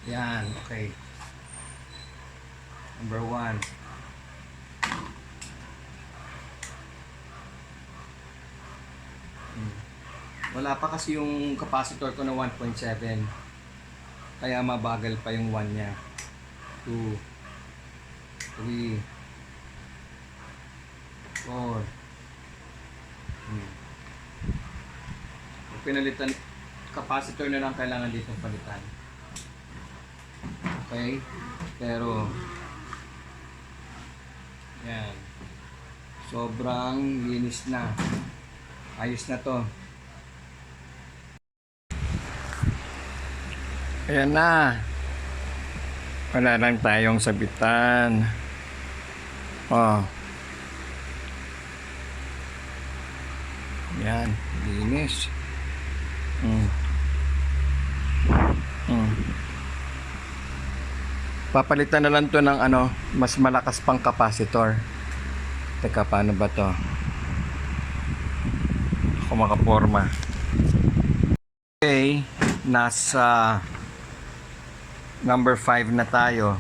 Yan, okay. Number 1. Wala pa kasi yung capacitor ko na 1.7. Kaya mabagal pa yung 1 niya. 2, 3, 4. Pinalitan, capacitor na lang kailangan dito palitan. Okay? Pero yan. Sobrang linis na. Ayos na to. Ayan na. Wala lang tayong sabitan. Oh. Yan, linis. Papalitan na lang to ng mas malakas pang capacitor. Teka, paano ba to? Ako makaporma. Okay, nasa number 5 na tayo.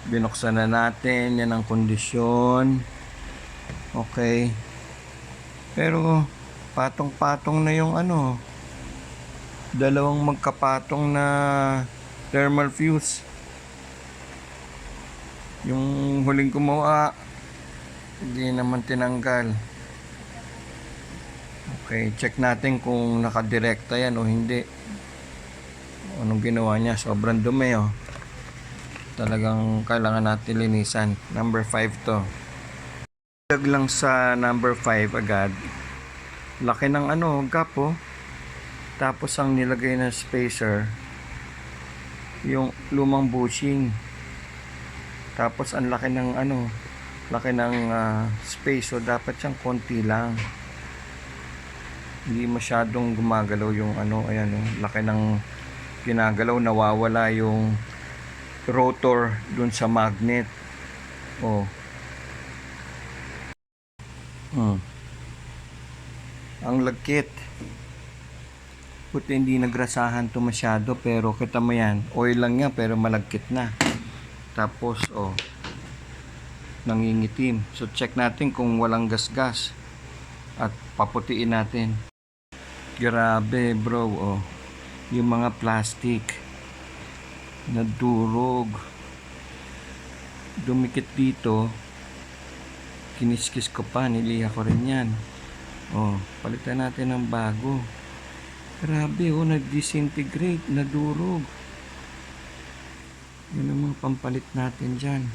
Binuksan na natin. Yan ang kondisyon. Okay. Pero patong-patong na yung dalawang magkapatong na thermal fuse. Yung huling gumawa, hindi naman tinanggal. Okay, check natin kung nakadirekta yan o hindi. Anong ginawa niya? Sobrang dumi Talagang kailangan natin linisan. Number 5 to. Dag lang sa number 5 agad. Laki ng gap Tapos ang nilagay na spacer, yung lumang bushing. Tapos ang laki ng space, so dapat siyang konti lang. Hindi masyadong gumagalaw yung ayan laki ng ginagalaw, nawawala yung rotor dun sa magnet. Ang lagkit. Puti hindi nagrasahan to masyado, pero kita mo yan, oil lang yan pero malagkit na. Tapos nangingitim. So check natin kung walang gas-gas at paputiin natin. Grabe bro, yung mga plastic nadurog, dumikit dito. Kiniskis ko pa, niliha ko rin yan. Palitan natin ng bago. Grabe nag-disintegrate, nadurog. Yun ang mga pampalit natin dyan.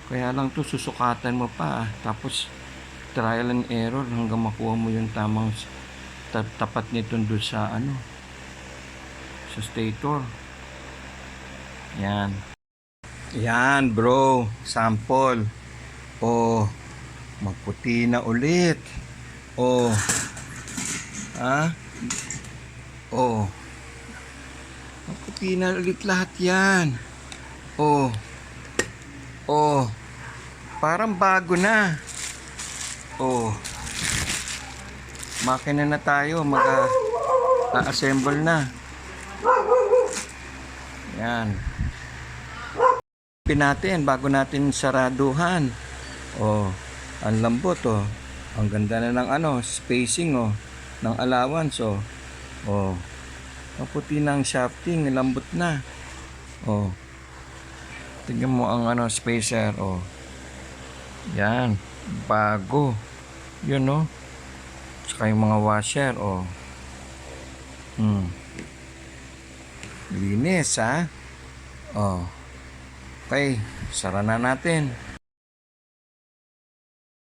Kaya lang to susukatan mo pa tapos trial and error hanggang makuha mo yung tamang tapat nito doon sa sa stator. Yan bro, sample. Magputi na ulit. Magputi na ulit lahat yan. Parang bago na. Makina na tayo, mag-assemble na. Yan. Natin bago natin saraduhan. Ang lambot Ang ganda na ng spacing ng allowance maputi na ang shafting, lambot na. Tingnan mo ang spacer yan, bago. Yun Saka yung mga washer linis Okay, sara na natin.